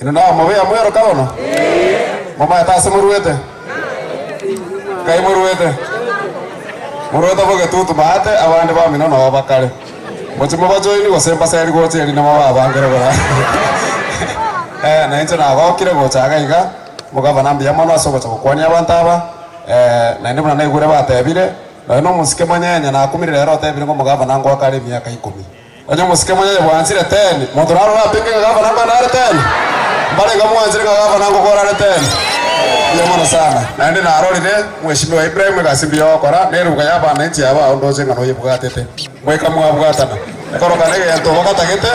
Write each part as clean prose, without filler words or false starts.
Ino na mabea mwero kabono. Mama yatase muruete. Kai muruete. Muruete boge tutu baate abandi ba mino na bakare. Mochi mabajo ini gosemba seri goche eri na maba bangere bora. Na inche na bakire gocha agaiga. Mugaba nambi yamano asogo chako kwani abantaba. Na ndi muna naigure batebire. Na no musike manyanya na akumire rero tebire ngo mugaba nango akare miaka 10. Onyo musike manyanya bwansire 10. Moto naro apinge ngaba namba na 10. Mbale ngamwanzire ngaba nango kora 10. Yamano sana. Na ndi na arorire mheshimiwa Ibrahim Gasimbi yokora neruga yabana nchi aba ondoze ngano yibwatete. Mweka mwabwatana. Ekoroka nege yanto bakatagete.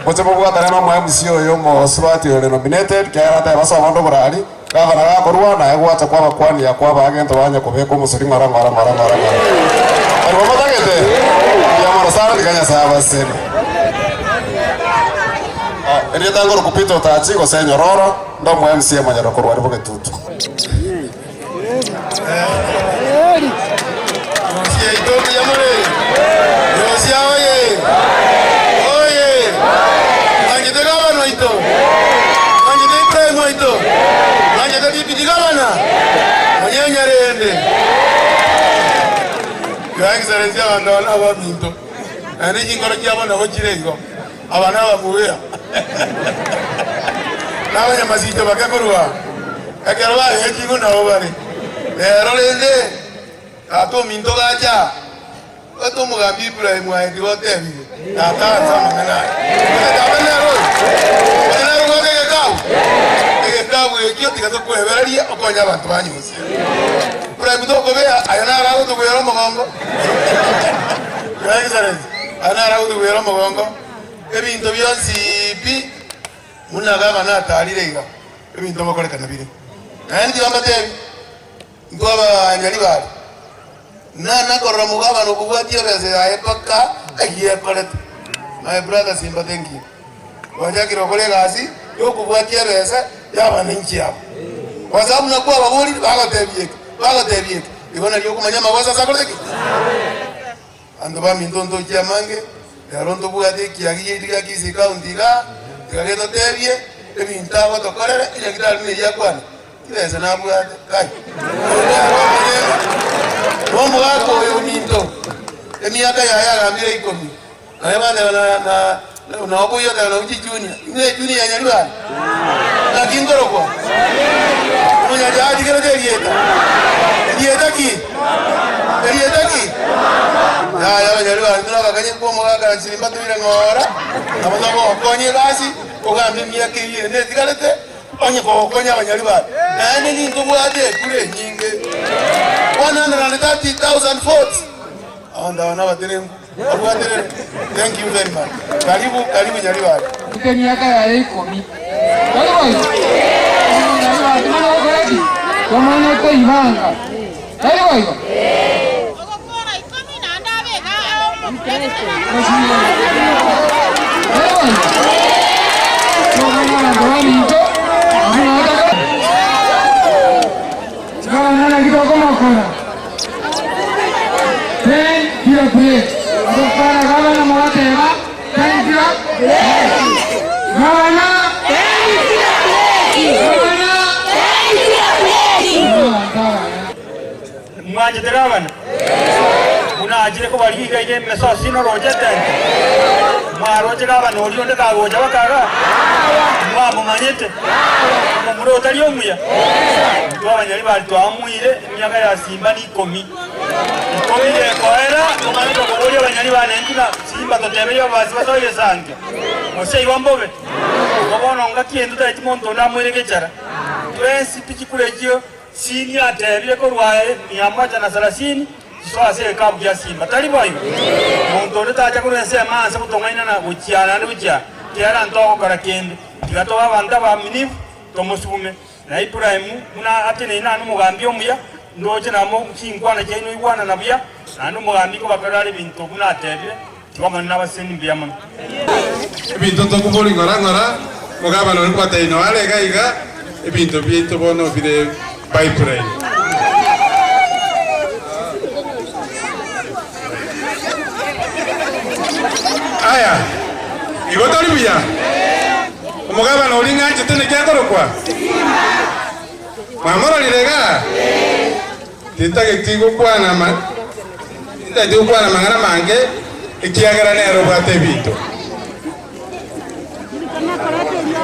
Mochemo bwatana no mwa MC oyo mo swati ole nominated kaya ata baso abondo burali. Gavana gakorwa na egwacha kwa bakwani ya kwa bagento banya kubeko musuri mara. Ari bamatagete. Yamano sana diganya saba sene. Eri tangoro kupita utachi go senyororo ndo mwa MC amanyaro korwa ari bogetutu. Excelência abandona abaminto. Ani ingoro kyabona hokirengo. Abana bamuya. Nawe nyamazito bakakorwa. Ekero ba hekingo nawo bari. Lero lende ato minto gacha. Oto mugambi Ibrahim wa ndiwo tebi. Tata sama ngana. Tabana ro. Tabana ro ngeke kawo. Ngeke kawo ekyo tikazo kweberalia okonya abantu banyusi. Ibrahim to kobea ayana rawo to kuyero mogongo. Excellency. Ana rawo to kuyero mogongo. Ebinto byonsi bi munaga bana talirega. Ebinto bakoleka nabire. Andi bambatebi. Ngoba nyali bali. Na korra mugaba no kubwatia bese ayepaka ayepalet. My brother Simba, thank you. Wajaki rokole gazi yo kubwatia bese yaba ninchi yabo. Kwa sababu nakuwa babuli bagatebiye. Ibona lyo kumanya mawaza sakoleki. Ando ba mintondo kiamange yarondo bugade kiagiye diga kisi county ga gageto tebiye ebintabo tokorere ile kitali ne yakwana. Kireza na bugade kai. Romo wako yo minto. Emiaka ya gambire ikomi. Na unaobuyo na uji junior. Ile junior ya nyaliwa. Na kingoro kwa. Unya jadi kero dieta. Dieta ki. Ya nyaliwa ndura bakanye kwa mwaka chilimba tubire ngora. Abazo konye gasi ogambe miaka ile ne digalete. Onye ko konya abanyaliwa. Na nini ndubwade kule nyinge. 130,000 votes. Onda wana wateremu. Thank you very much. Karibu nyaliwa. Miaka ya 10. Tomana ko ibanga. Karibu. Ogokora ikomi na ndabe ga. Mwaje terawana una ajire ko bari gaije meso sino roje tante mwaroje gabana oli onde kagoja bakaga mwa mumanyete mumuro tali omuya twabanyali bali twamuire myaka ya Simba ni 10 ikoire koera mumanyito ko oli abanyali bana entina Simba totebeyo basi batoye sange mose iwambobe kobono ngakiendo taiti monto na mwelekechara twensi pichikulejio sini atebye ko rwaye 130 swase kabu ya Simba talibo ayo muntu ndatacha kurense amanse kutongaina na guchiana ndi gucha kiara ntoko karakende tigato abanda ba minifu tomusume na Ibrahim muna atene ina mugambi omuya ndoje namo kinkwana cyeno igwana nabuya nanu mugambi ko bakarale bintu kuna atebye twamana basendi byama Ebinto to kuboli ngara mugaba no kwata ino ale gaiga ebinto bito bono bide pipeline. Aya, igotori buya. Umugabana uri nganje tene kyakorokwa. Mamoro lirega. Titage tigo kwana ma. Titage kwana mangana mange ikiagara nero bate bito.